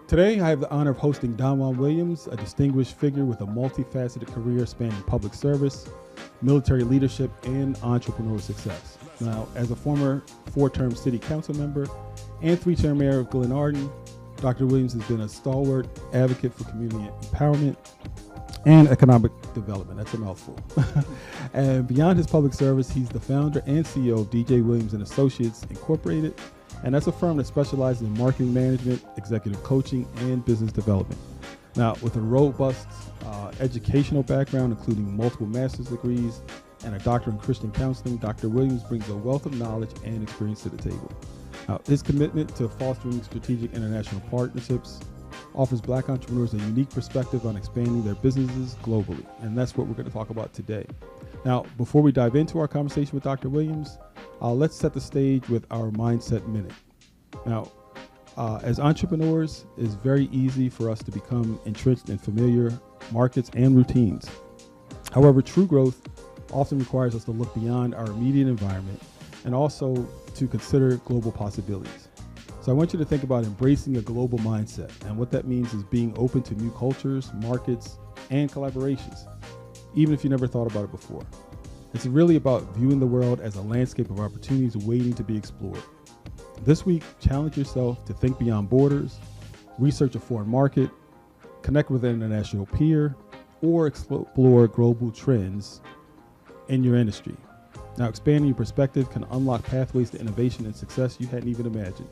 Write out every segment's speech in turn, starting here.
Today, I have the honor of hosting Donjuan Williams, a distinguished figure with a multifaceted career spanning public service, military leadership, and entrepreneurial success. Now, as a former 4-term city council member and 3-term mayor of Glenarden, Dr. Williams has been a stalwart advocate for community empowerment and economic development. That's a mouthful. And beyond his public service, he's the founder and CEO of DJ Williams and Associates Incorporated, and that's a firm that specializes in marketing management, executive coaching, and business development. Now, with a robust educational background, including multiple master's degrees and a doctorate in Christian counseling, Dr. Williams brings a wealth of knowledge and experience to the table. Now, his commitment to fostering strategic international partnerships offers Black entrepreneurs a unique perspective on expanding their businesses globally, and that's what we're going to talk about today. Now, before we dive into our conversation with Dr. Williams, let's set the stage with our Mindset Minute. Now, as entrepreneurs, it's very easy for us to become entrenched in familiar markets and routines. However, true growth often requires us to look beyond our immediate environment and also to consider global possibilities. So I want you to think about embracing a global mindset, and what that means is being open to new cultures, markets, and collaborations, even if you never thought about it before. It's really about viewing the world as a landscape of opportunities waiting to be explored. This week, challenge yourself to think beyond borders, research a foreign market, connect with an international peer, or explore global trends in your industry. Now, expanding your perspective can unlock pathways to innovation and success you hadn't even imagined.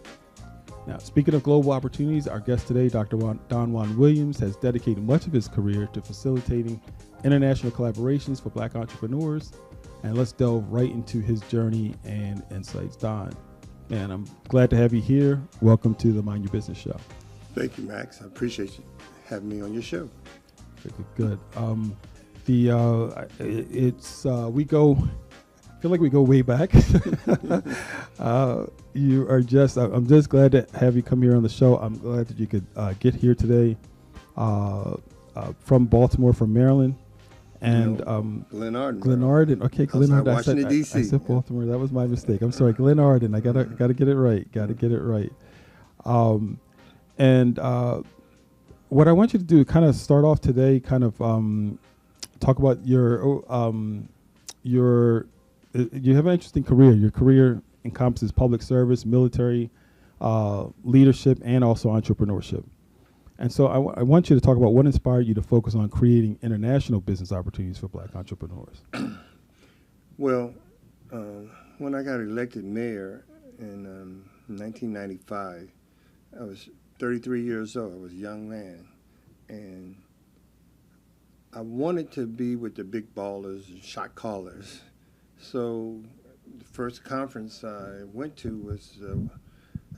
Now, speaking of global opportunities, our guest today, Dr. Donjuan Williams, has dedicated much of his career to facilitating international collaborations for Black entrepreneurs. And let's delve right into his journey and insights. Don, man, I'm glad to have you here. Welcome to the Mind Your Business Show. Thank you, Max. I appreciate you having me on your show. Good. I feel like we go way back. I'm just glad to have you come here on the show. I'm glad that you could get here today from Baltimore, from Maryland. And Glenarden. Okay, Glenarden. Washington, D.C. I said Baltimore. That was my mistake. I'm sorry, Glenarden. I gotta get it right. What I want you to do, kind of start off today, kind of talk about you have an interesting career. Your career encompasses public service, military, leadership, and also entrepreneurship. And so I want you to talk about what inspired you to focus on creating international business opportunities for Black entrepreneurs. Well, when I got elected mayor in 1995, I was 33 years old. I was a young man. And I wanted to be with the big ballers and shot callers. So the first conference I went to was a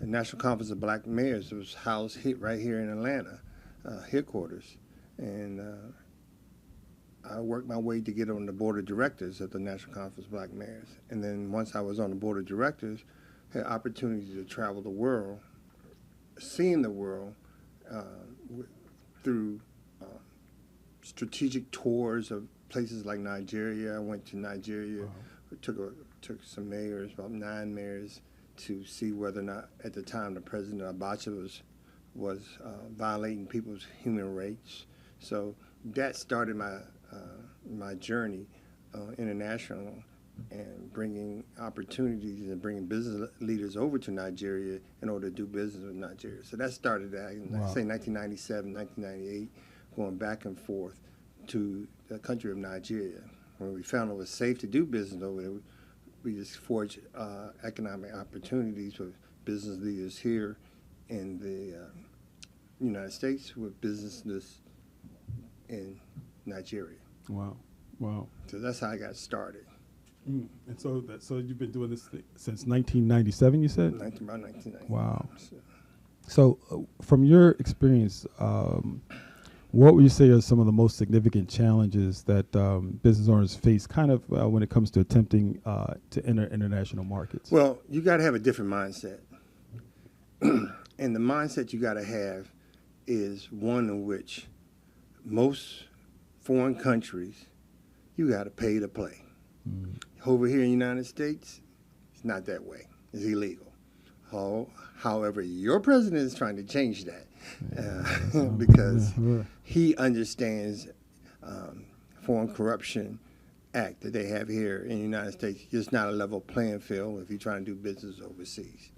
National Conference of Black Mayors. It was housed right here in Atlanta, headquarters. And I worked my way to get on the board of directors of the National Conference of Black Mayors. And then once I was on the board of directors, had opportunity to travel the world, seeing the world through strategic tours of places like Nigeria. I went to Nigeria, took some mayors, about 9 mayors, to see whether or not at the time the President Abacha was violating people's human rights. So that started my journey international and bringing opportunities and bringing business leaders over to Nigeria in order to do business with Nigeria. So that started in, say, 1997, 1998, going back and forth to the country of Nigeria. When we found it was safe to do business over there, we just forged economic opportunities for business leaders here in the United States with businesses in Nigeria. Wow. So that's how I got started. And so you've been doing this since 1997, you said? About 1990. Wow. So from your experience, what would you say are some of the most significant challenges that business owners face kind of when it comes to attempting to enter international markets? Well, you got to have a different mindset. And the mindset you got to have is one in which most foreign countries, you got to pay to play. Over here in the United States, it's not that way. It's illegal. However, your president is trying to change that because he understands Foreign Corruption Act that they have here in the United States. It's not a level playing field if you're trying to do business overseas.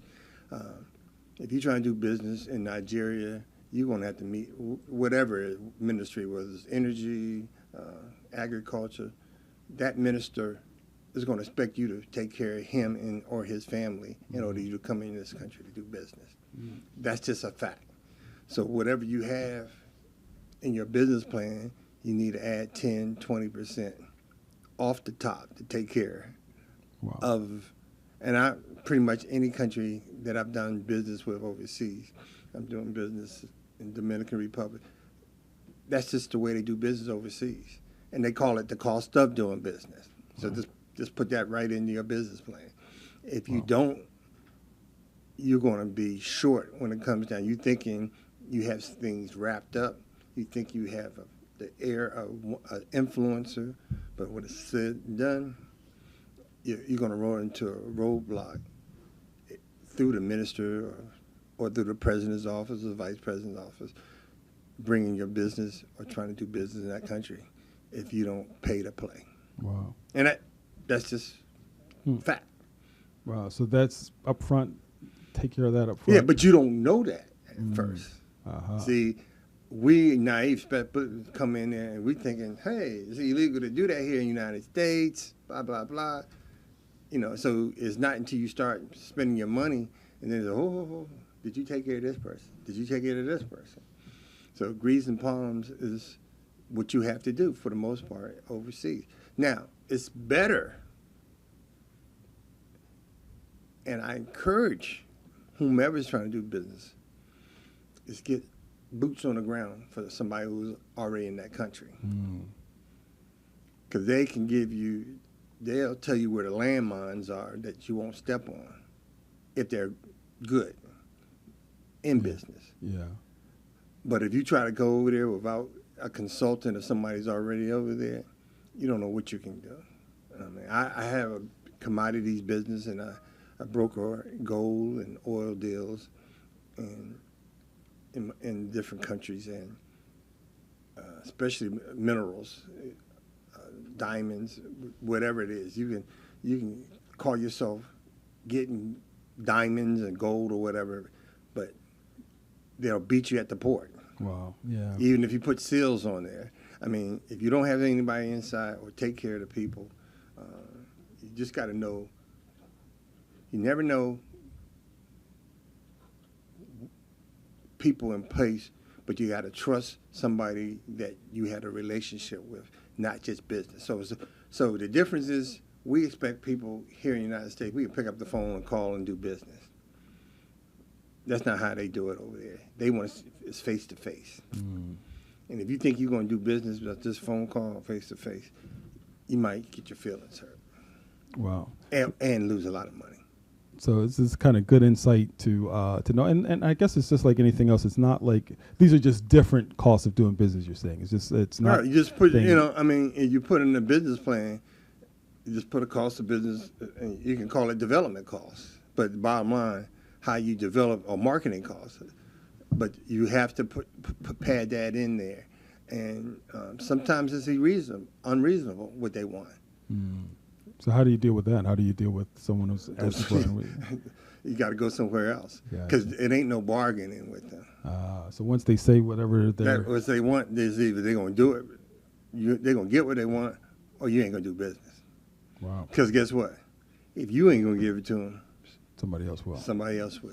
If you're trying to do business in Nigeria, you're going to have to meet whatever ministry, whether it's energy, agriculture. That minister is going to expect you to take care of him or his family in order for you to come in this country to do business. That's just a fact. So whatever you have in your business plan, you need to add 10, 20% off the top to take care of. And I pretty much any country that I've done business with overseas, I'm doing business in Dominican Republic. That's just the way they do business overseas. And they call it the cost of doing business. So just put that right into your business plan. If you don't, you're going to be short when it comes down. You're thinking you have things wrapped up. You think you have the air of an influencer, but when it's said and done, you're going to run into a roadblock through the minister or through the president's office or the vice president's office, bringing your business or trying to do business in that country if you don't pay to play. Wow. And that's just fact. Wow. So that's up front. Take care of that up front. Yeah, but you don't know that at first. See, we naive people come in there and we thinking, hey, it's illegal to do that here in the United States, blah, blah, blah. You know, so it's not until you start spending your money and then, did you take care of this person? Did you take care of this person? So grease and palms is what you have to do for the most part overseas. Now, it's better, and I encourage whomever is trying to do business, is get boots on the ground for somebody who's already in that country. Because they can they'll tell you where the landmines are that you won't step on if they're good in business. Yeah. But if you try to go over there without a consultant or somebody's already over there, you don't know what you can do. I mean, I have a commodities business and I broker gold and oil deals in different countries, and especially minerals, diamonds, whatever it is. You can call yourself getting diamonds and gold or whatever, but they'll beat you at the port. Wow. Yeah. Even if you put seals on there. I mean, if you don't have anybody inside or take care of the people, you just got to know. You never know people in place, but you got to trust somebody that you had a relationship with, not just business. So the difference is we expect people here in the United States, we can pick up the phone and call and do business. That's not how they do it over there. They want it's face to face. And if you think you're going to do business with this phone call face to face, you might get your feelings hurt. Wow. And lose a lot of money. So this is kind of good insight to know, and I guess it's just like anything else. It's not like these are just different costs of doing business. You're saying it's not. Right. You just put if you put in a business plan, you just put a cost of business, and you can call it development costs. But the bottom line, how you develop or marketing costs, but you have to pad that in there, and sometimes it's unreasonable what they want. So how do you deal with that? How do you deal with someone who's asking? You got to go somewhere else because it ain't no bargaining with them. So once they say whatever what they want, there's either they're going to do it, they're going to get what they want, or you ain't going to do business. Wow. Because guess what? If you ain't going to give it to them, somebody else will. Somebody else will.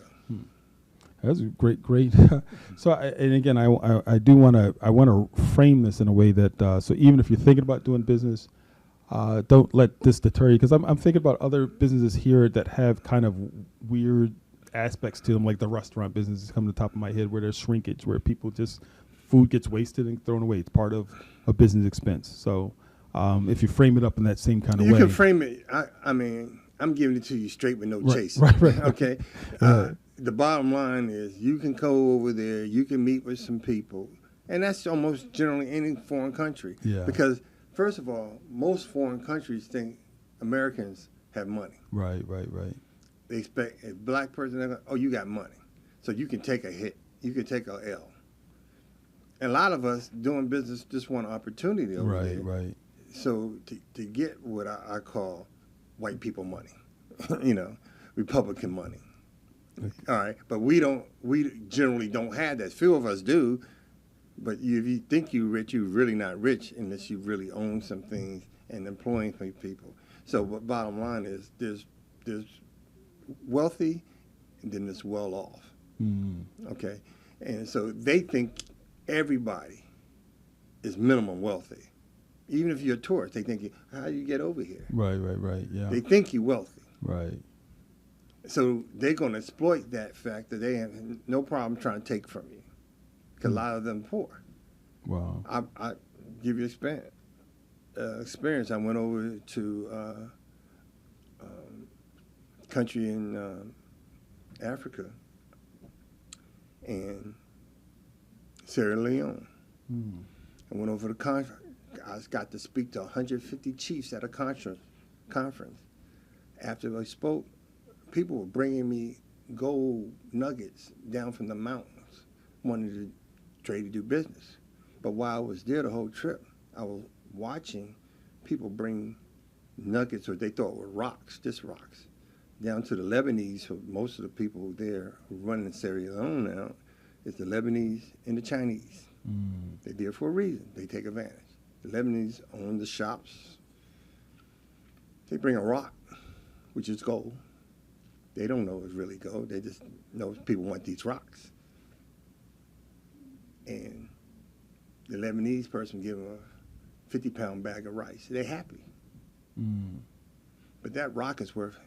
That's great. So, and again, I want to frame this in a way that so even if you're thinking about doing business, don't let this deter you, because I'm thinking about other businesses here that have kind of weird aspects to them, like the restaurant business is coming to the top of my head, where there's shrinkage, where people just food gets wasted and thrown away. It's part of a business expense. So if you frame it up in that same kind of way, you can frame it. I mean, I'm giving it to you straight with no chasing. Right. Okay. The bottom line is you can go over there, you can meet with some people, and that's almost generally any foreign country. Yeah. Because first of all, most foreign countries think Americans have money. Right. they expect a black person, they're going, oh, you got money. So you can take a hit. You can take a L. And a lot of us doing business just want opportunity over there. Right. So to get what I call white people money, you know, Republican money. All right, but we generally don't have that. Few of us do, but if you think you're rich, you're really not rich unless you really own some things and employing people. So, but bottom line is, there's wealthy, and then there's well off. Okay, and so they think everybody is minimum wealthy. Even if you're a tourist, they think, how do you get over here? Right. Yeah. They think you're wealthy. Right. So they're going to exploit that fact that they have no problem trying to take from you, because a lot of them poor. Wow. I give you experience. I went over to country in Africa and Sierra Leone. I went over to conference. I got to speak to 150 chiefs at a conference. After I spoke, people were bringing me gold nuggets down from the mountains, wanted to trade to do business. But while I was there the whole trip, I was watching people bring nuggets, or they thought were rocks, just rocks, down to the Lebanese. So most of the people there who run in Sierra Leone now is the Lebanese and the Chinese. They're there for a reason. They take advantage. The Lebanese own the shops. They bring a rock, which is gold. They don't know it's really gold. They just know people want these rocks. And the Lebanese person give them a 50-pound bag of rice. They're happy. But that rock is worth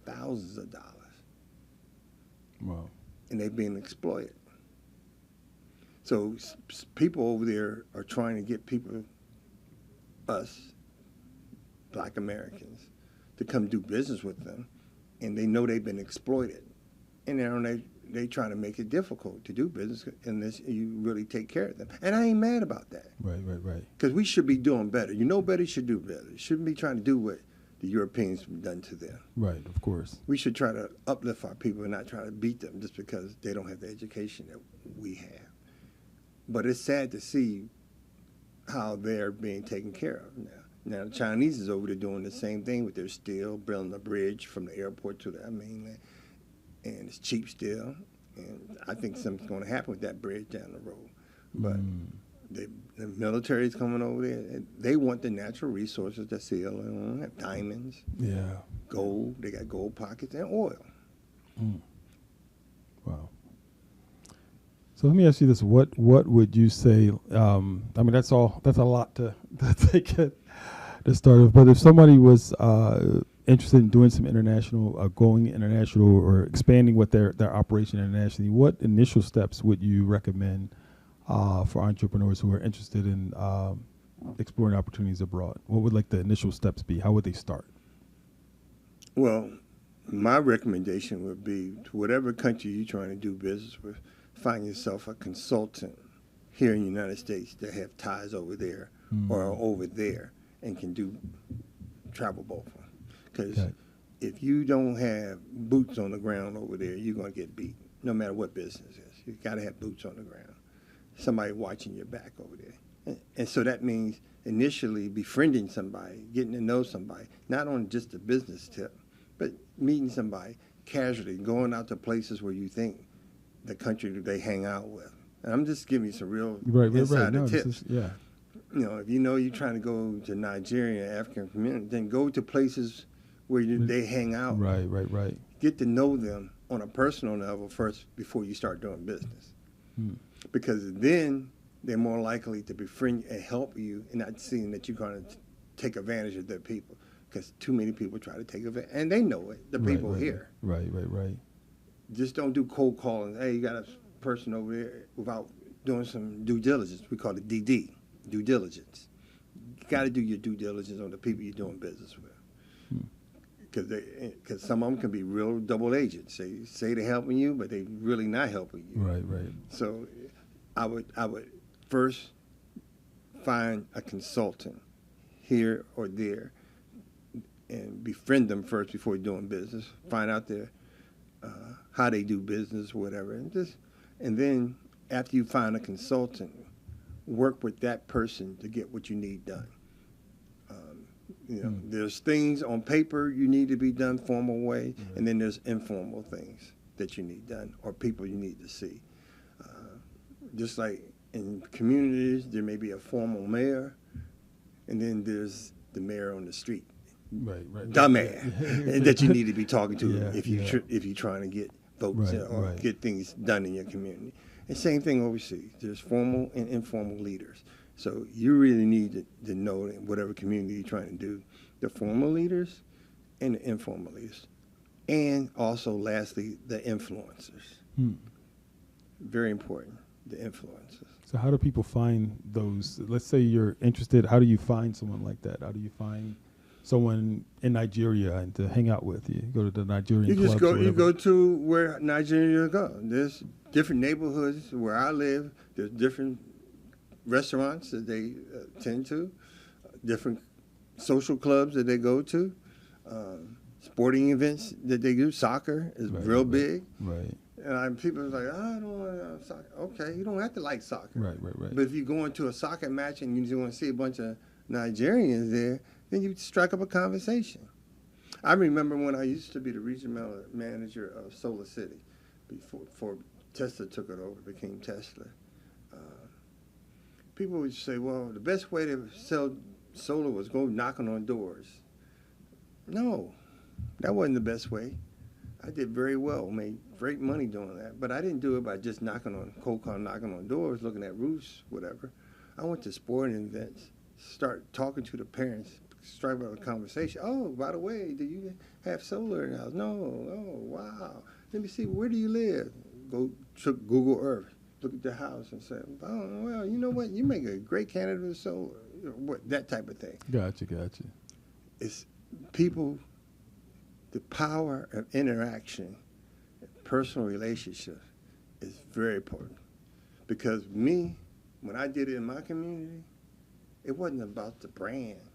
thousands of dollars. Wow. And they're being exploited. So people over there are trying to get people, us, black Americans, to come do business with them. And they know they've been exploited. And they try to make it difficult to do business unless you really take care of them. And I ain't mad about that. Right. Because we should be doing better. You know better, you should do better. You shouldn't be trying to do what the Europeans have done to them. Right, of course. We should try to uplift our people and not try to beat them just because they don't have the education that we have. But it's sad to see how they're being taken care of now. Now, the Chinese is over there doing the same thing with their steel, building a bridge from the airport to the mainland, and it's cheap steel. And I think something's going to happen with that bridge down the road. But the military is coming over there. They want the natural resources that Sierra Leone have: diamonds, gold. They got gold pockets and oil. Wow. So let me ask you this: What would you say? I mean, that's a lot to take it to start with. But if somebody was interested in doing some going international, or expanding what their operation internationally, what initial steps would you recommend for entrepreneurs who are interested in exploring opportunities abroad? What would the initial steps be? How would they start? Well, my recommendation would be, to whatever country you're trying to do business with, find yourself a consultant here in the United States that have ties over there or over there and can do travel both. Because if you don't have boots on the ground over there, you're going to get beat, no matter what business is. You got to have boots on the ground. Somebody watching your back over there. And so that means initially befriending somebody, getting to know somebody, not on just a business tip, but meeting somebody casually, going out to places where you think the country that they hang out with. And I'm just giving you some real insider tips. You know, if you know you're trying to go to Nigeria, African community, then go to places where they hang out. Right. Get to know them on a personal level first before you start doing business. Because then they're more likely to befriend and help you, and not seeing that you're going to take advantage of their people. Because too many people try to take advantage, and they know it, the people here. Right. Just don't do cold calling. Hey, you got a person over there, without doing some due diligence. We call it DD, due diligence. You got to do your due diligence on the people you're doing business with. Because some of them can be real double agents. They say they're helping you, but they really not helping you. Right. So I would first find a consultant here or there and befriend them first before doing business. Find out how they do business, whatever, and then after you find a consultant, work with that person to get what you need done. There's things on paper you need to be done formal way, and then there's informal things that you need done or people you need to see. Just like in communities, there may be a formal mayor, and then there's the mayor on the street, right. the mayor that you need to be talking to if you're trying to get votes or get things done in your community. And same thing overseas. There's formal and informal leaders. So you really need to know in whatever community you're trying to do, the formal leaders and the informal leaders. And also, lastly, the influencers. Very important, the influencers. So how do people find those? Let's say you're interested. How do you find someone like that? How do you find someone in Nigeria and to hang out with? You go to the Nigerian clubs. You go to where Nigerians go. There's different neighborhoods where I live. There's different restaurants that they tend to, different social clubs that they go to, sporting events that they do. Soccer is real big. Right. And people are like, I don't want soccer. Okay, you don't have to like soccer. Right. But if you go into a soccer match and you just want to see a bunch of Nigerians there, then you strike up a conversation. I remember when I used to be the regional manager of Solar City before Tesla took it over, became Tesla. People would say, well, the best way to sell solar was go knocking on doors. No, that wasn't the best way. I did very well, made great money doing that, but I didn't do it by just knocking on doors, looking at roofs, whatever. I went to sporting events, start talking to the parents, strike up a conversation. Oh, by the way, do you have solar in the house? No. Oh, wow. Let me see, where do you live? Go to Google Earth. Look at the house and say, oh, well, you know what? You make a great candidate for solar. That type of thing. Gotcha. It's people, the power of interaction, personal relationships is very important. Because when I did it in my community, it wasn't about the brand.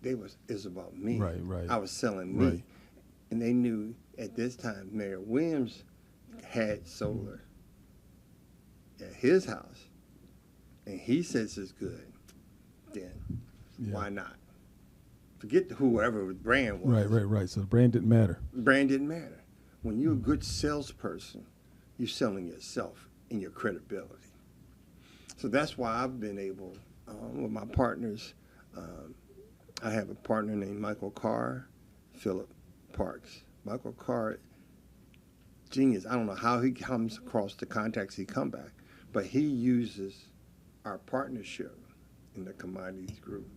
It was about me. Right. I was selling me. And they knew at this time Mayor Williams had solar at his house, and he says it's good, then why not? Forget whoever the brand was. Right. So the brand didn't matter. Brand didn't matter. When you're a good salesperson, you're selling yourself and your credibility. So that's why I've been able, with my partners, I have a partner named Michael Carr, Philip Parks. Michael Carr, genius. I don't know how he comes across the contacts he come back, but he uses our partnership in the commodities group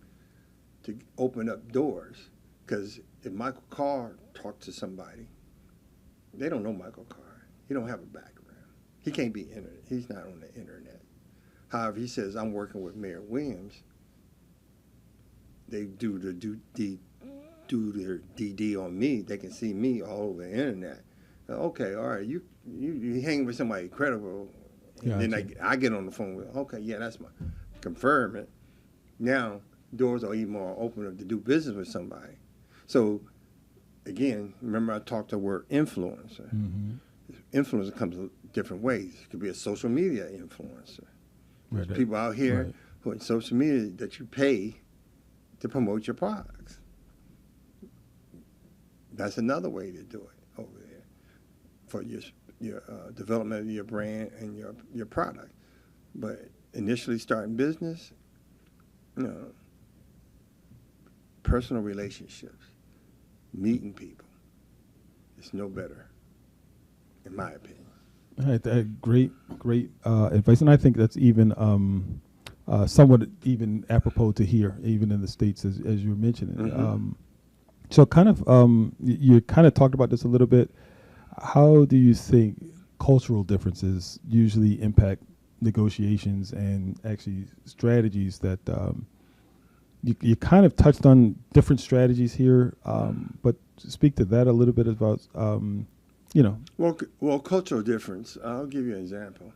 to open up doors. Because if Michael Carr talked to somebody, they don't know Michael Carr. He don't have a background. He can't be internet. He's not on the internet. However, he says, I'm working with Mayor Williams. They do their DD on me. They can see me all over the internet. Okay, all right, you hang with somebody credible. And then I get on the phone with, that's my confirm it. Now doors are even more open up to do business with somebody. So again, remember I talked the word influencer. Influencer comes in different ways. It could be a social media influencer. There's people out here who in social media that you pay to promote your products. That's another way to do it over there for your development of your brand and your product. But initially starting business, personal relationships, meeting people, it's no better, in my opinion. All right, great advice, and I think that's even somewhat even apropos to here, even in the States, as you were mentioning. So kind of, you kind of talked about this a little bit. How do you think cultural differences usually impact negotiations and actually strategies that you kind of touched on different strategies here, but speak to that a little bit about, Well, cultural difference, I'll give you an example.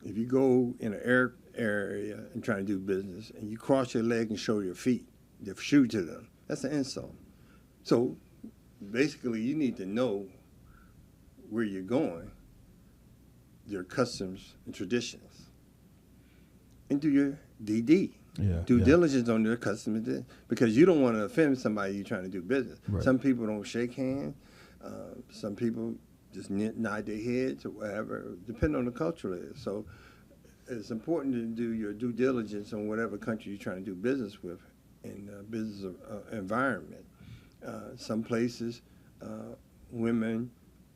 If you go in an area and try to do business and you cross your leg and show your feet, the shoe to them, that's an insult. So basically you need to know where you're going, your customs and traditions, and do your DD. Due diligence on their customs, because you don't want to offend somebody you're trying to do business. Right. Some people don't shake hands. Some people just nod their heads or whatever, depending on the culture it is. So it's important to do your due diligence on whatever country you're trying to do business with in business environment. Some places, women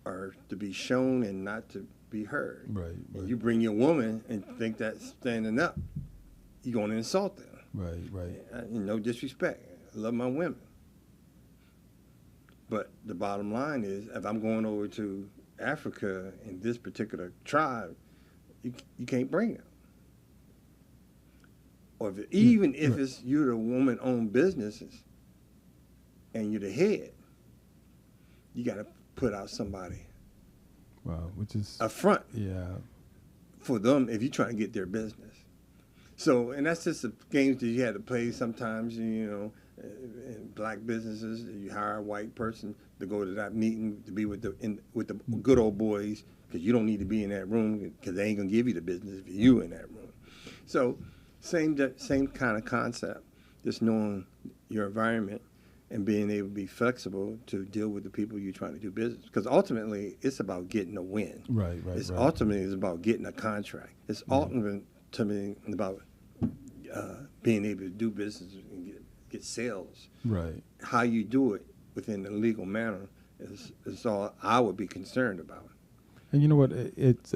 are to be shown and not to be heard. Right. And you bring your woman and think that's standing up, you're going to insult them. Right. No disrespect. I love my women. But the bottom line is, if I'm going over to Africa in this particular tribe, you can't bring them. Or even if it's you're the woman-owned businesses and you're the head, you got to put out somebody. Wow, which is a front. Yeah. For them, if you're trying to get their business. So, and that's just the games that you had to play sometimes, in black businesses. You hire a white person to go to that meeting to be with the good old boys, because you don't need to be in that room because they ain't going to give you the business if you're in that room. So, same kind of concept, just knowing your environment and being able to be flexible to deal with the people you're trying to do business. Because ultimately, it's about getting a win. Right. Ultimately, it's about getting a contract. It's ultimately about being able to do business and get sales. Right. How you do it within the legal manner is all I would be concerned about. And you know what? It's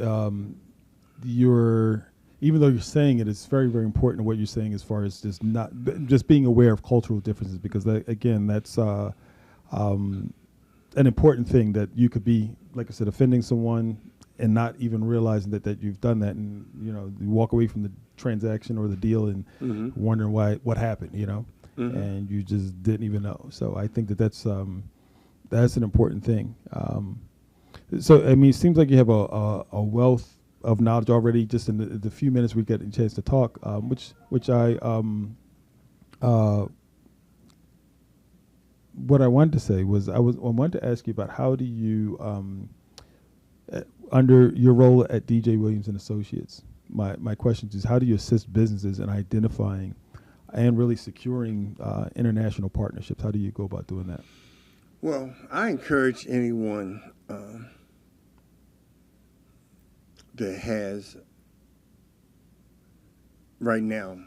even though you're saying it's very, very important what you're saying as far as just being aware of cultural differences, because that's an important thing, that you could be, like I said, offending someone and not even realizing that you've done that, and you walk away from the transaction or the deal and wondering what happened, and you just didn't even know. So I think that's an important thing. So I mean, it seems like you have a wealth of knowledge already, just in the few minutes we get a chance to talk, which I what I wanted to say was I wanted to ask you about how do you under your role at DJ Williams and Associates, my question is, how do you assist businesses in identifying and really securing international partnerships? How do you go about doing that? Well, I encourage anyone that has right now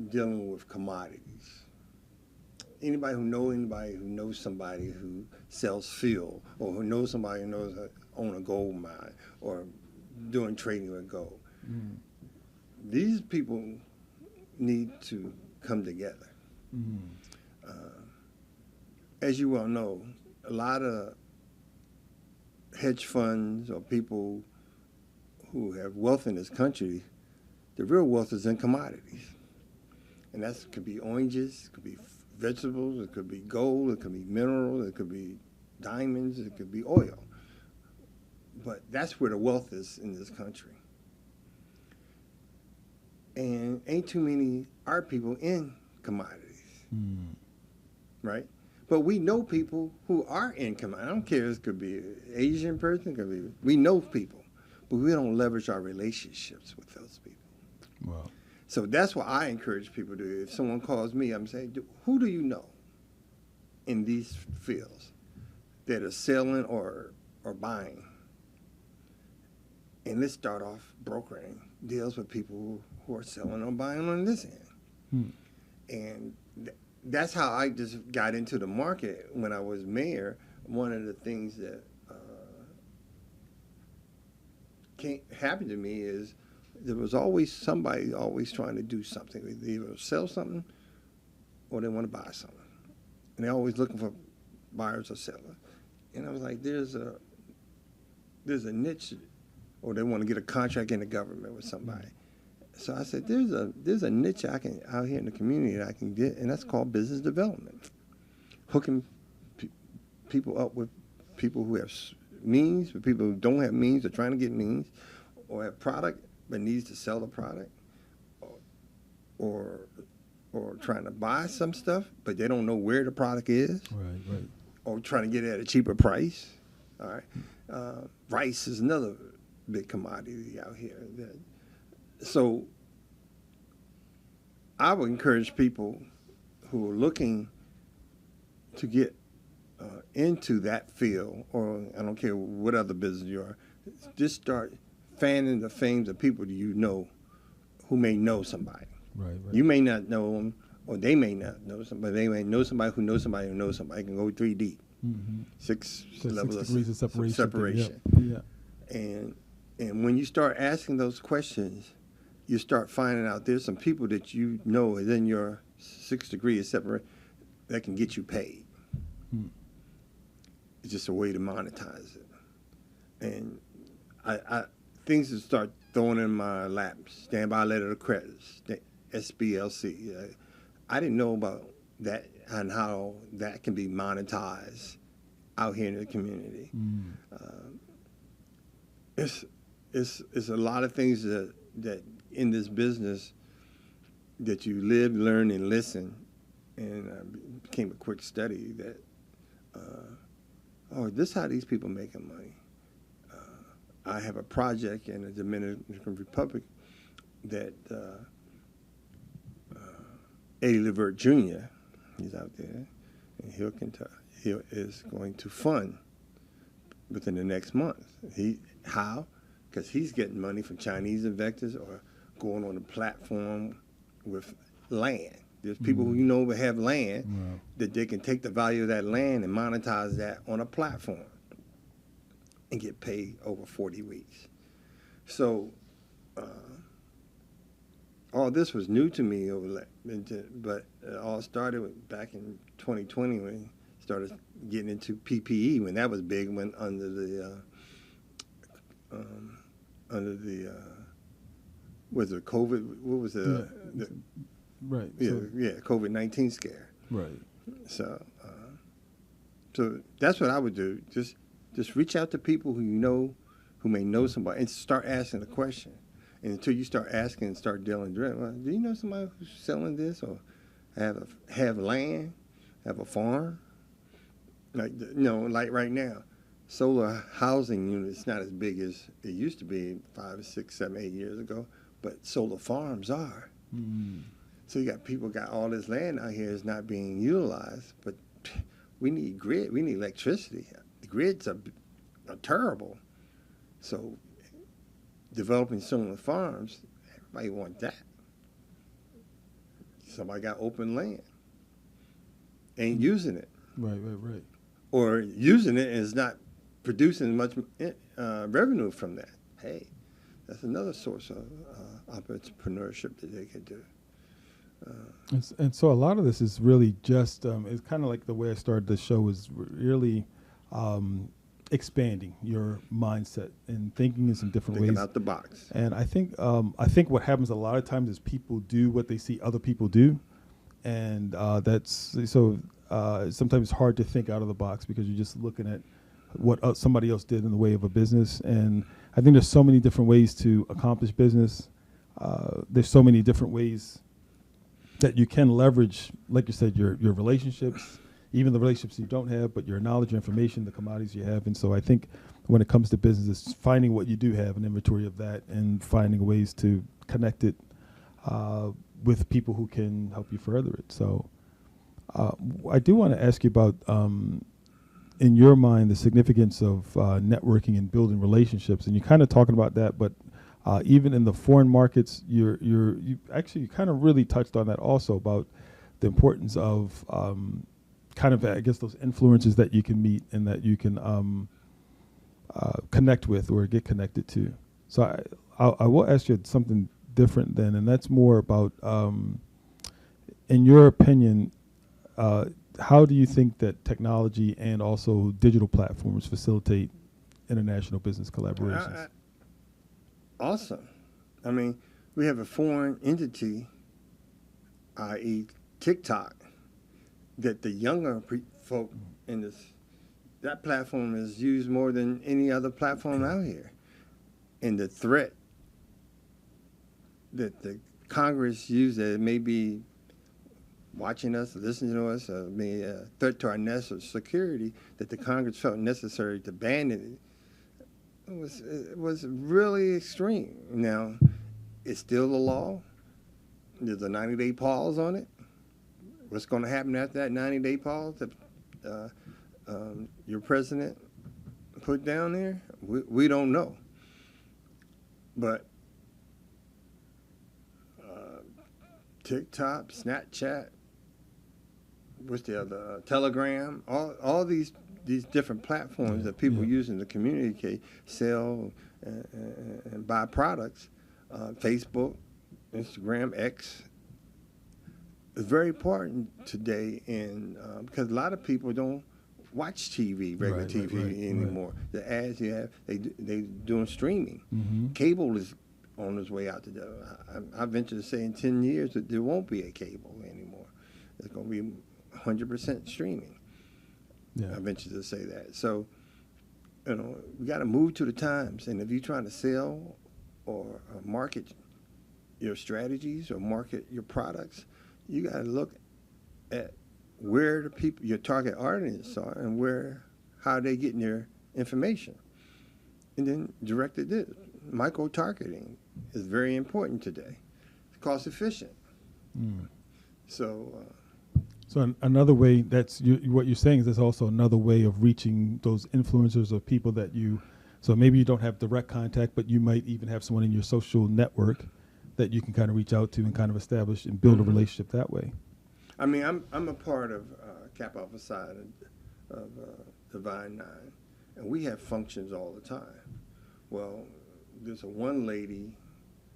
dealing with commodities. Anybody who knows somebody who sells fuel, or who knows somebody who own a gold mine, or doing trading with gold. These people need to come together. As you well know, a lot of hedge funds or people who have wealth in this country, the real wealth is in commodities. And that could be oranges, it could be vegetables, it could be gold, it could be minerals, it could be diamonds, it could be oil. But that's where the wealth is in this country. And ain't too many art people in commodities, right? But we know people who are in commodities. I don't care if it could be an Asian person, we know people, but we don't leverage our relationships with those people. Wow. So that's what I encourage people to do. If someone calls me, I'm saying, who do you know in these fields that are selling or buying? And let's start off brokering deals with people who are selling or buying on this end. And that's how I just got into the market when I was mayor. One of the things that happened to me is there was always somebody always trying to do something. They either sell something or they want to buy something. And they're always looking for buyers or sellers. And I was like, there's a niche, or they want to get a contract in the government with somebody. So I said, there's a niche out here in the community that I can get, and that's called business development. Hooking people up with people who have means, with people who don't have means, or trying to get means, or have product but needs to sell the product, or trying to buy some stuff but they don't know where the product is. Right. or trying to get it at a cheaper price. All right, rice is another big commodity out here. So I would encourage people who are looking to get into that field, or I don't care what other business you are, just start fanning the flames of people you know who may know somebody. Right. You may not know them, or they may not know somebody. They may know somebody who knows somebody who knows somebody. It can go 3 deep. Mm-hmm. Six So levels 6 degrees of separation. Yep. Yeah. And when you start asking those questions, you start finding out there's some people that you know is in your 6 degrees of separation that can get you paid. It's just a way to monetize it. And I things that start throwing in my lap, standby letter of credit, SBLC. I didn't know about that and how that can be monetized out here in the community. It's a lot of things that in this business that you live, learn, and listen. And it became a quick study that, this is how these people making money. I have a project in the Dominican Republic that Eddie Levert Jr., he's out there, and he is going to fund within the next month. How? Because he's getting money from Chinese investors or going on a platform with land. There's people who have land that they can take the value of that land and monetize that on a platform and get paid over 40 weeks. So all this was new to me, but it all started back in 2020 when we started getting into PPE, when that was big, when under the was it COVID? What was it? Right. COVID-19 scare. Right. So that's what I would do. Just reach out to people who you know, who may know somebody, and start asking the question. And until you start asking and start dealing direct, well, do you know somebody who's selling this or have land, have a farm? Like right now, solar housing units not as big as it used to be 5, 6, 7, 8 years ago, but solar farms are. So you got all this land out here is not being utilized, but we need grid, we need electricity. The grids are terrible. So developing solar farms, everybody wants that. Somebody got open land, ain't using it. Right. Or using it and is not producing much revenue from that. Hey, that's another source of entrepreneurship that they could do. And so a lot of this is really just, it's kind of like the way I started the show is really expanding your mindset and thinking in some different ways. Thinking out the box. And I think what happens a lot of times is people do what they see other people do. And sometimes it's hard to think out of the box because you're just looking at what somebody else did in the way of a business. And I think there's so many different ways to accomplish business. There's so many different ways that you can leverage, like you said, your relationships, even the relationships you don't have, but your knowledge, your information, the commodities you have. And so I think when it comes to business, it's finding what you do have, an inventory of that, and finding ways to connect it with people who can help you further it. So I do want to ask you about, in your mind, the significance of networking and building relationships. And you're kind of talking about that, but even in the foreign markets, you actually kind of really touched on that also, about the importance of kind of, I guess, those influences that you can meet and that you can connect with or get connected to. So I will ask you something different then, and that's more about, in your opinion, how do you think that technology and also digital platforms facilitate international business collaborations? Awesome. I mean, we have a foreign entity, i.e. TikTok, that the younger folk in that platform is used more than any other platform out here. And the threat that the Congress used, that it may be watching us, listening to us, being a threat to our national security, that the Congress felt necessary to ban it. It was really extreme. Now, it's still the law. There's a 90-day pause on it. What's going to happen after that 90-day pause that your president put down there? We don't know. But TikTok, Snapchat, what's the other? Telegram, all these different platforms that people using to communicate, sell, and buy products. Facebook, Instagram, X is very important today, because a lot of people don't watch TV, regular TV anymore. Right. The ads you have, they doing streaming. Mm-hmm. Cable is on its way out the door. I venture to say in 10 years that there won't be a cable anymore. It's going to be 100% streaming. Yeah. I venture to say that. So, we got to move to the times. And if you're trying to sell or market your strategies or market your products, you got to look at where the people, your target audience are, and how they getting their information. And then direct it this. Micro-targeting is very important today. It's cost efficient. Mm. So another way, what you're saying is there's also another way of reaching those influencers or people that so maybe you don't have direct contact, but you might even have someone in your social network that you can kind of reach out to and kind of establish and build a relationship that way. I mean, I'm a part of Kappa Alpha Psi of Divine Nine, and we have functions all the time. Well, there's one lady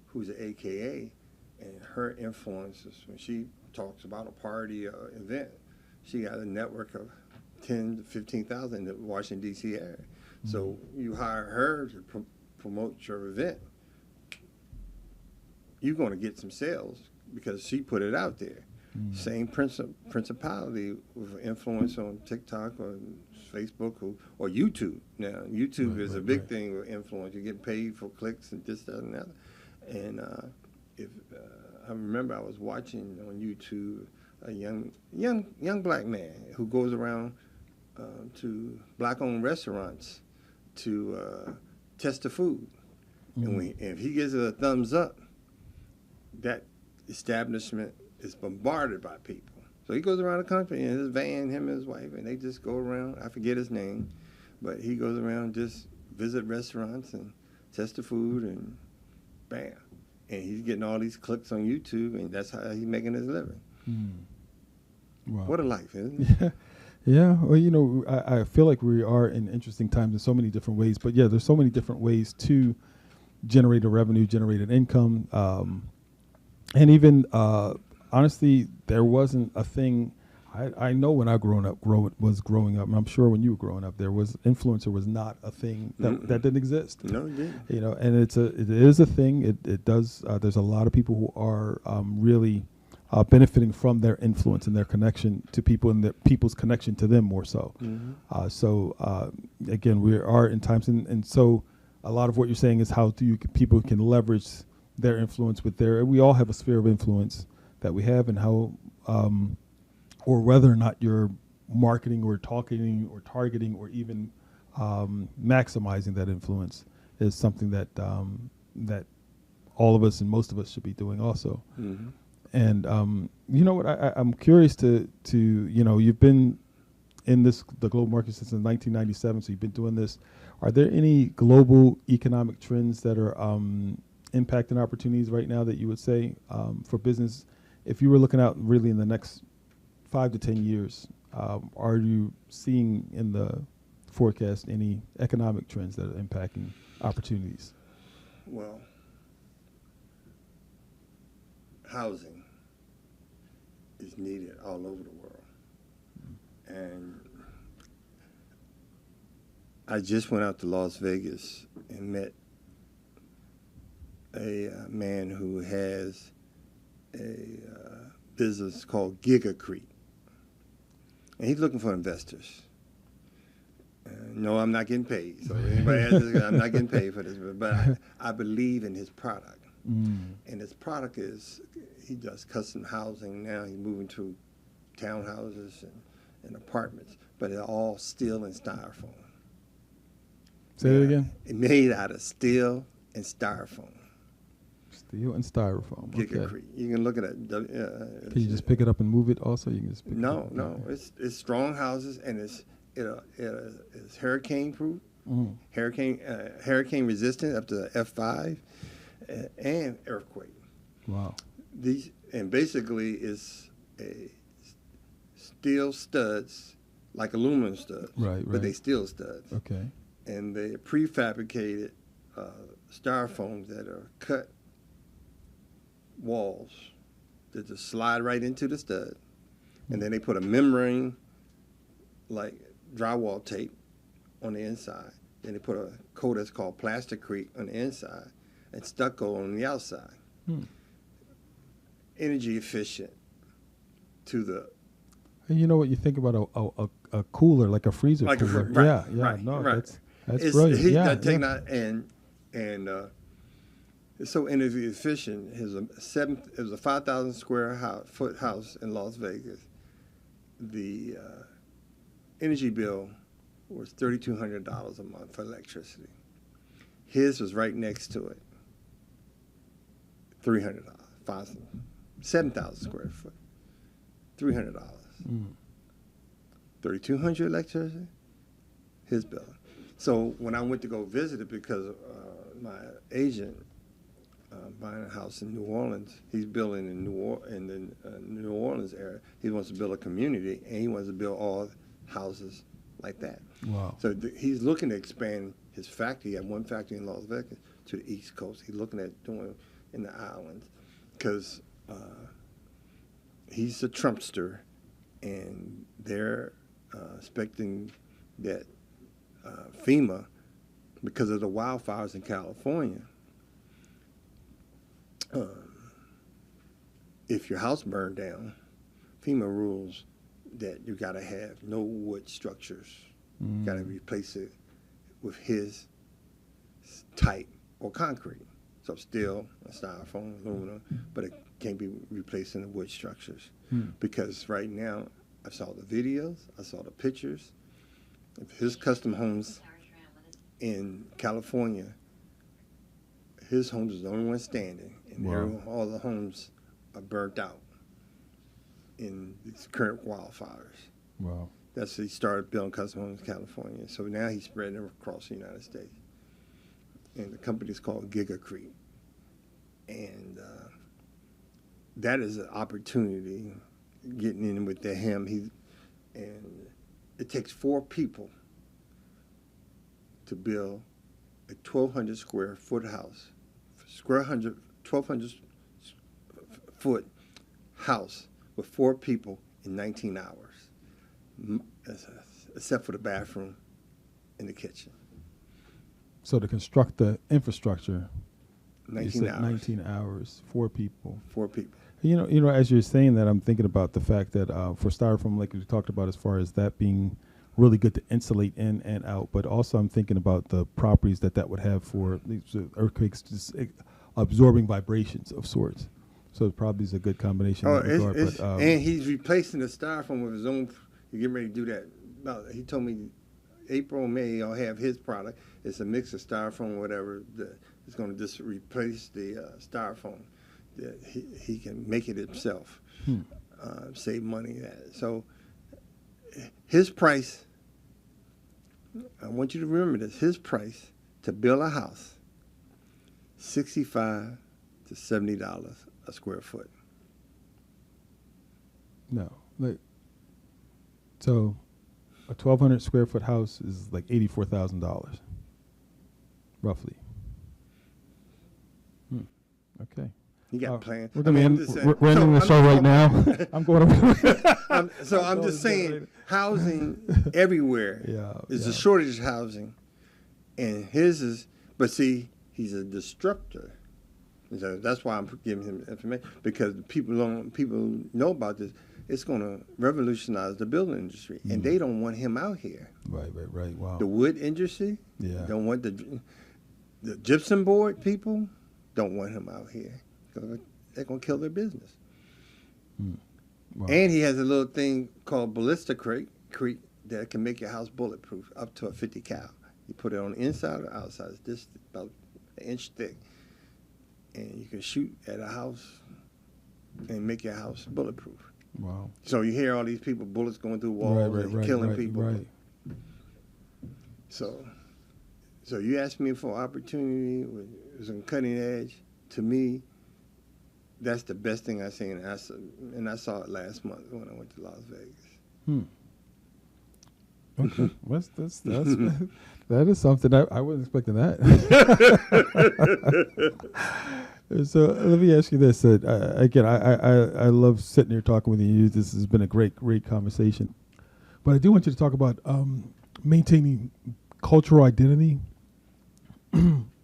who's an AKA, and her influences, when she talks about a party or event, she got a network of 10 to 15,000 in the Washington, D.C. area. Mm-hmm. So you hire her to promote your event, you're going to get some sales because she put it out there. Mm. Same principality with influence on TikTok or Facebook or YouTube. Now, YouTube is a big thing with influence. You get paid for clicks and this, that, and that. And I remember I was watching on YouTube a young black man who goes around to black-owned restaurants to test the food. Mm. And if he gives it a thumbs up, that establishment is bombarded by people. So he goes around the country in his van, him and his wife, and they just go around. I forget his name, but he goes around, just visit restaurants and test the food, and bam. And he's getting all these clicks on YouTube, and that's how he's making his living. Mm. Wow. What a life, isn't it? Yeah. Well, I feel like we are in interesting times in so many different ways. But, yeah, there's so many different ways to generate a revenue, generate an income. And even, honestly, there wasn't a thing. I know when I was growing up, and I'm sure when you were growing up, influencer was not a thing that didn't exist. No, it didn't. And it is a thing. It does. There's a lot of people who are really benefiting from their influence and their connection to people and people's connection to them more so. Mm-hmm. Again, we are in times, and so a lot of what you're saying is how people can leverage their influence we all have a sphere of influence that we have, and how, or whether or not you're marketing or talking or targeting or even maximizing that influence is something that that all of us and most of us should be doing also. Mm-hmm. And you know what, I'm curious to you've been in the global market since 1997, so you've been doing this. Are there any global economic trends that are impacting opportunities right now that you would say for business, if you were looking out really in the next 5 to 10 years, are you seeing in the forecast any economic trends that are impacting opportunities? Well, housing is needed all over the world. And I just went out to Las Vegas and met a man who has a business called Gigacrete. And he's looking for investors. No, I'm not getting paid. So anybody has this, I'm not getting paid for this. But I believe in his product. Mm. And his product is, he does custom housing now. He's moving to townhouses and apartments, but they're all steel and styrofoam. Say it again. It made out of steel and styrofoam. Steel and styrofoam. Gigacrete. You can look at it. Can you just pick it up and move it? Also, you can just pick it up. No. It's strong houses, and it's hurricane proof, hurricane resistant up to F5, and earthquake. Wow. And basically it's a steel studs, like aluminum studs, right. But they steel studs. Okay. And they prefabricated styrofoams that are cut walls that just slide right into the stud, and then they put a membrane like drywall tape on the inside. Then they put a coat that's called plasticrete on the inside and stucco on the outside. Energy efficient to the. And you know what you think about a cooler, like a freezer cooler. Right. That's it's brilliant. And it's so energy efficient. It was a 5,000 square foot house in Las Vegas. The energy bill was $3,200 a month for electricity. His was right next to it, $300. 7,000 square foot, $300. $3,200 electricity, his bill. So when I went to go visit it, because my agent buying a house in New Orleans, he's building in the New Orleans area. He wants to build a community, and he wants to build all houses like that. Wow. So he's looking to expand his factory. He had one factory in Las Vegas to the East Coast. He's looking at doing in the islands because he's a Trumpster, and they're expecting that FEMA, because of the wildfires in California, if your house burned down, FEMA rules that you got to have no wood structures. You got to replace it with his type or concrete. So steel, styrofoam, aluminum, but it can't be replaced in the wood structures. Because right now, I saw the videos, I saw the pictures of his custom homes in California. His homes is the only one standing, and all the homes are burnt out in these current wildfires. Wow. That's he started building custom homes in California. So now he's spreading them across the United States. And the company is called Gigacrete. And that is an opportunity, getting in with him. And it takes 4 people to build a 1,200 square foot house, 1,200 foot house with 4 people in 19 hours, except for the bathroom and the kitchen. So to construct the infrastructure, 19 hours. 19 hours, 4 people. 4 people. You know, as you're saying that, I'm thinking about the fact that for styrofoam, like we talked about, as far as that being really good to insulate in and out, but also I'm thinking about the properties that would have for these earthquakes, just absorbing vibrations of sorts. So it probably is a good combination. And he's replacing the styrofoam with his own. He's getting ready to do that. He told me April, May, I'll have his product. It's a mix of styrofoam, whatever. It's going to just replace the styrofoam. He can make it himself, save money. So his price, I want you to remember this, his price to build a house, $65 to $70 a square foot. No. So a 1,200 square foot house is like $84,000, roughly. Okay. You got plans. We're ending the show right now. I'm going over. I'm just saying, housing everywhere is a shortage of housing, and his is. But see, he's a disruptor. So that's why I'm giving him information, because people know about this. It's going to revolutionize the building industry, and they don't want him out here. Right. Wow. The wood industry, don't want the gypsum board people don't want him out here. They're going to kill their business. Wow. And he has a little thing called ballisticrete that can make your house bulletproof up to a 50 cal. You put it on the inside or outside. It's just about an inch thick. And you can shoot at a house and make your house bulletproof. Wow. So you hear all these people, bullets going through walls and killing people. Right. So you asked me for opportunity with some cutting edge. To me, that's the best thing I've seen. And I saw it last month when I went to Las Vegas. Okay. That is something I wasn't expecting that. So let me ask you this. Again, I love sitting here talking with you. This has been a great conversation. But I do want you to talk about maintaining cultural identity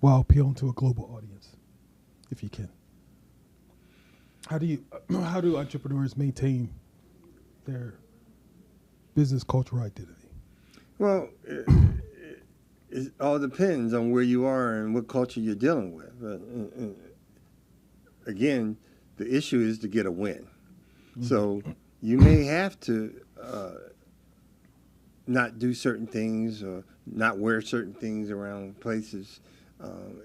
while appealing to a global audience, if you can. How do entrepreneurs maintain their business cultural identity? Well, it all depends on where you are and what culture you're dealing with. Again, the issue is to get a win. Mm-hmm. So you may have to not do certain things or not wear certain things around places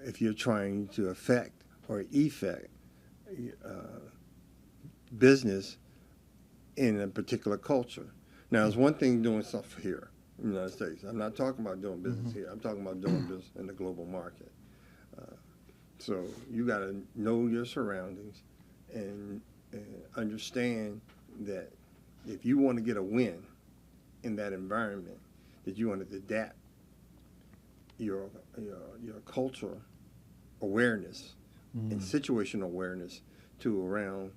if you're trying to affect or effect business in a particular culture. Now, it's one thing doing stuff here in the United States. I'm not talking about doing business here. I'm talking about doing business in the global market. So you got to know your surroundings and understand that if you want to get a win in that environment, that you want to adapt your cultural awareness and situational awareness to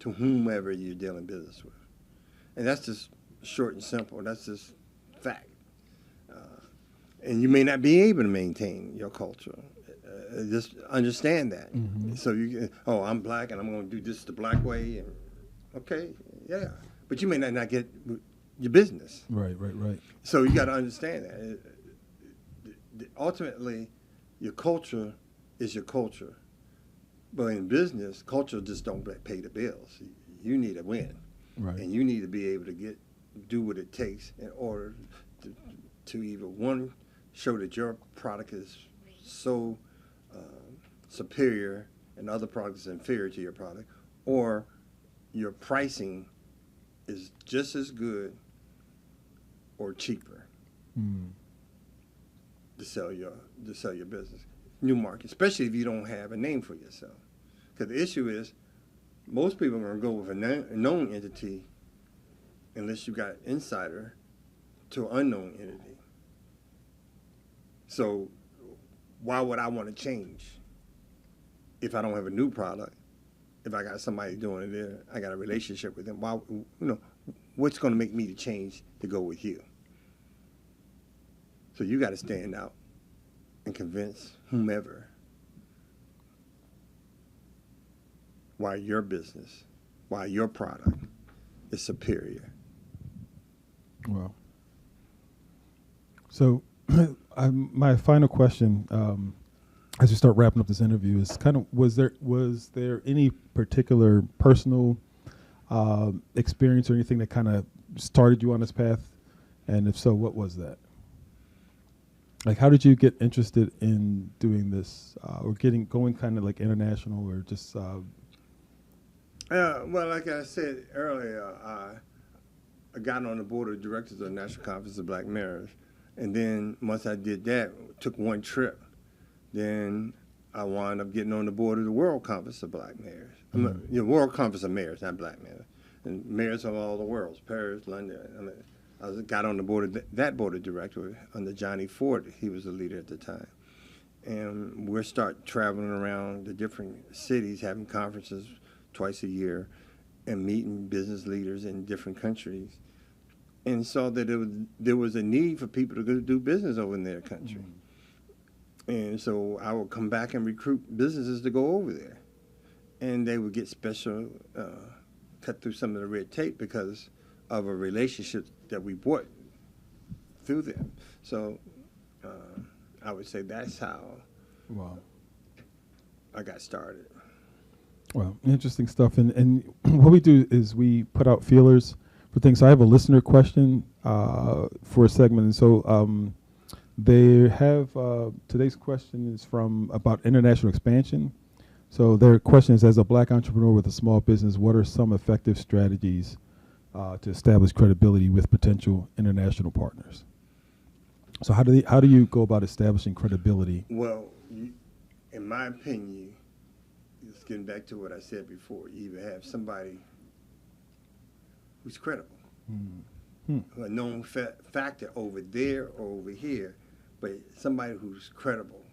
whomever you're dealing business with. And that's just short and simple. That's just fact. And you may not be able to maintain your culture. Just understand that. Mm-hmm. So I'm black and I'm going to do this the black way. And, okay, yeah. But you may not get your business. Right. So you got to understand that. Ultimately, your culture is your culture. But in business, culture just don't pay the bills. You need a win. Right. And you need to be able to do what it takes in order to either, one, show that your product is so superior and other products inferior to your product, or your pricing is just as good or cheaper to sell your business. New market, especially if you don't have a name for yourself. Because the issue is, most people are going to go with a known entity unless you got an insider to an unknown entity. So why would I want to change if I don't have a new product? If I got somebody doing it there, I got a relationship with them. Why, what's going to make me to change to go with you? So you got to stand out and convince whomever why your business, why your product is superior. Wow. So my final question, as we start wrapping up this interview, is kind of, was there any particular personal experience or anything that kind of started you on this path? And if so, what was that? Like, how did you get interested in doing this, or going kind of like international, or just? Well, like I said earlier, I got on the board of directors of the National Conference of Black Mayors, and then once I did that, took one trip, then I wound up getting on the board of the World Conference of Black Mayors. World Conference of Mayors, not Black Mayors, and mayors of all the worlds, Paris, London. I got on the board of that board of directors under Johnny Ford. He was the leader at the time. And we'll start traveling around the different cities, having conferences twice a year, and meeting business leaders in different countries. And saw that there was a need for people to go do business over in their country. And so I would come back and recruit businesses to go over there. And they would get special, cut through some of the red tape because of a relationship that we brought through them. So I would say that's how I got started. Well, interesting stuff. And what we do is we put out feelers for things. So I have a listener question for a segment. And so they have today's question is from about international expansion. So their question is, as a black entrepreneur with a small business, what are some effective strategies to establish credibility with potential international partners? So how do you go about establishing credibility? Well, in my opinion, it's getting back to what I said before. You either have somebody who's credible, a known factor over there or over here, but somebody who's credible,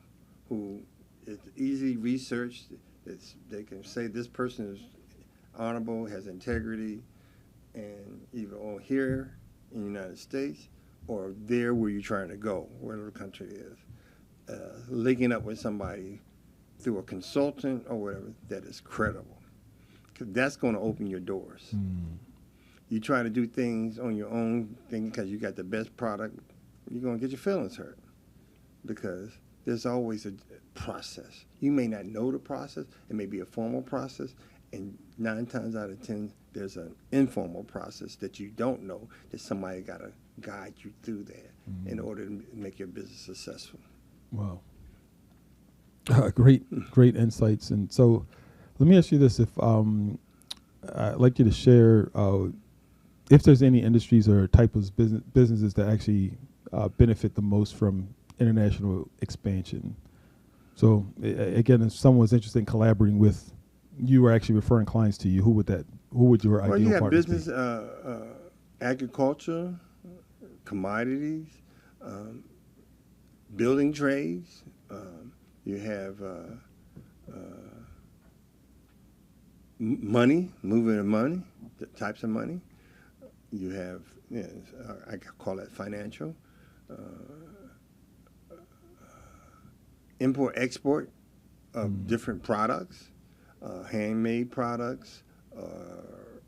who is easily researched. They can say this person is honorable, has integrity, and either on here in the United States or there where you're trying to go, wherever the country is. Linking up with somebody through a consultant or whatever that is credible, because that's going to open your doors. You try to do things on your own thing because you got the best product, you're going to get your feelings hurt, because there's always a process. You may not know the process. It may be a formal process, and 9 times out of 10, there's an informal process that you don't know, that somebody got to guide you through that in order to make your business successful. Wow. Great insights. And so let me ask you this. If I'd like you to share if there's any industries or type of businesses that actually benefit the most from international expansion. So again, if someone's interested in collaborating with you or actually referring clients to you, who would your ideal partners be? You have business, agriculture, commodities, building trades. You have money, moving of money, the types of money. You have, I call that financial. Import, export of different products, handmade products, or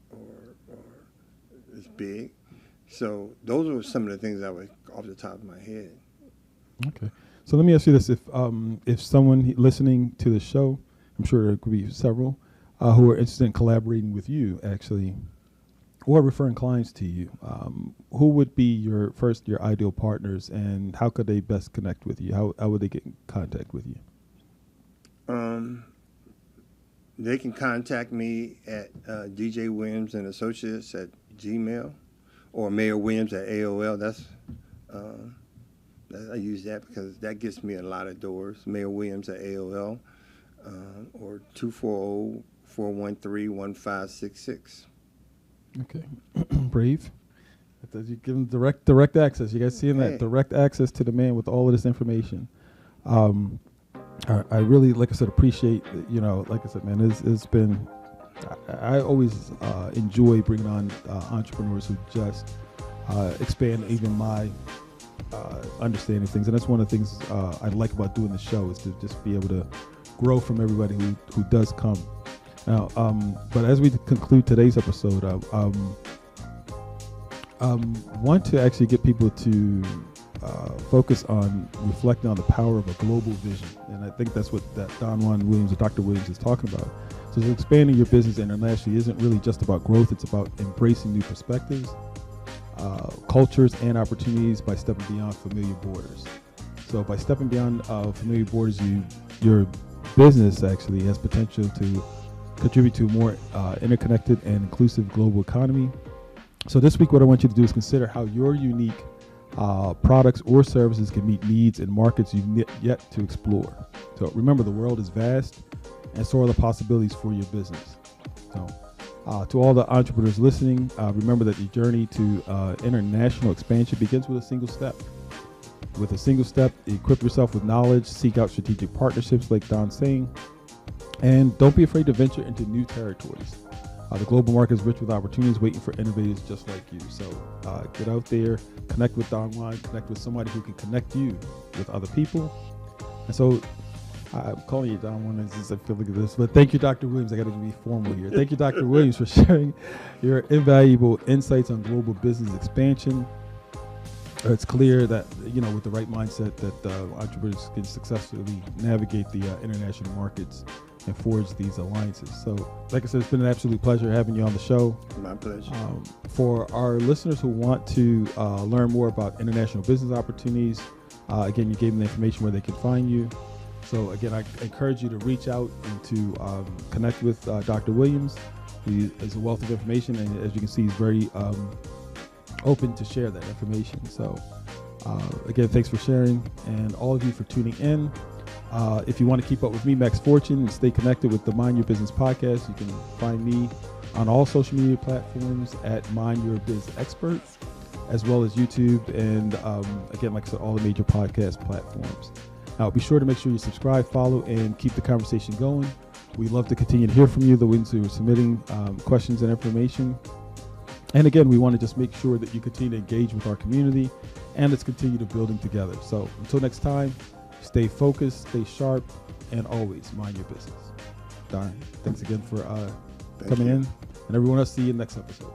it's big. So those are some of the things I would off the top of my head. Okay. So let me ask you this: if someone listening to the show, I'm sure there could be several who are interested in collaborating with you, actually, or referring clients to you, who would be your ideal partners, and how could they best connect with you? How would they get in contact with you? They can contact me at DJ Williams and Associates at Gmail, or Mayor Williams at AOL. I use that because that gets me a lot of doors. Mayor Williams at AOL, or 240-413-1566. Okay, brave. You give them direct access. You guys seeing that? Direct access to the man with all of this information. I really, like I said, appreciate, like I said, man, it's been, I always enjoy bringing on entrepreneurs who just expand even my understanding of things. And that's one of the things I like about doing the show, is to just be able to grow from everybody who does come. Now, but as we conclude today's episode, want to actually get people to focus on reflecting on the power of a global vision. And I think that's what that Donjuan Williams or Dr. Williams is talking about. So expanding your business internationally isn't really just about growth. It's about embracing new perspectives, cultures, and opportunities by stepping beyond familiar borders. So by stepping beyond familiar borders, your business actually has potential to contribute to a more interconnected and inclusive global economy. So this week, what I want you to do is consider how your unique products or services can meet needs in markets you've yet to explore. So remember, the world is vast, and so are the possibilities for your business. So to all the entrepreneurs listening, remember that your journey to international expansion begins with a single step. With a single step, equip yourself with knowledge, seek out strategic partnerships like Don's saying, and don't be afraid to venture into new territories. The global market is rich with opportunities waiting for innovators just like you. So get out there, connect with Donjuan, connect with somebody who can connect you with other people. And so I'm calling you Donjuan since I feel like this, but thank you, Dr. Williams. I got to be formal here. Thank you, Dr. Williams, for sharing your invaluable insights on global business expansion. it's clear that, with the right mindset, that entrepreneurs can successfully navigate the international markets and forge these alliances. So, like I said, it's been an absolute pleasure having you on the show. My pleasure. For our listeners who want to learn more about international business opportunities, again, you gave them the information where they can find you. So, again, I encourage you to reach out and to connect with Dr. Williams. He is a wealth of information, and as you can see, he's very open to share that information. So, again, thanks for sharing, and all of you for tuning in. If you want to keep up with me, Max Fortune, and stay connected with the Mind Your Business podcast, you can find me on all social media platforms at Mind Your Biz Expert, as well as YouTube, and again, like I said, all the major podcast platforms. Now, be sure to make sure you subscribe, follow, and keep the conversation going. We love to continue to hear from you, the ones who are submitting questions and information. And again, we want to just make sure that you continue to engage with our community, and let's continue to building together. So until next time, stay focused, stay sharp, and always mind your business. Don, thanks again for coming in. And everyone else, see you next episode.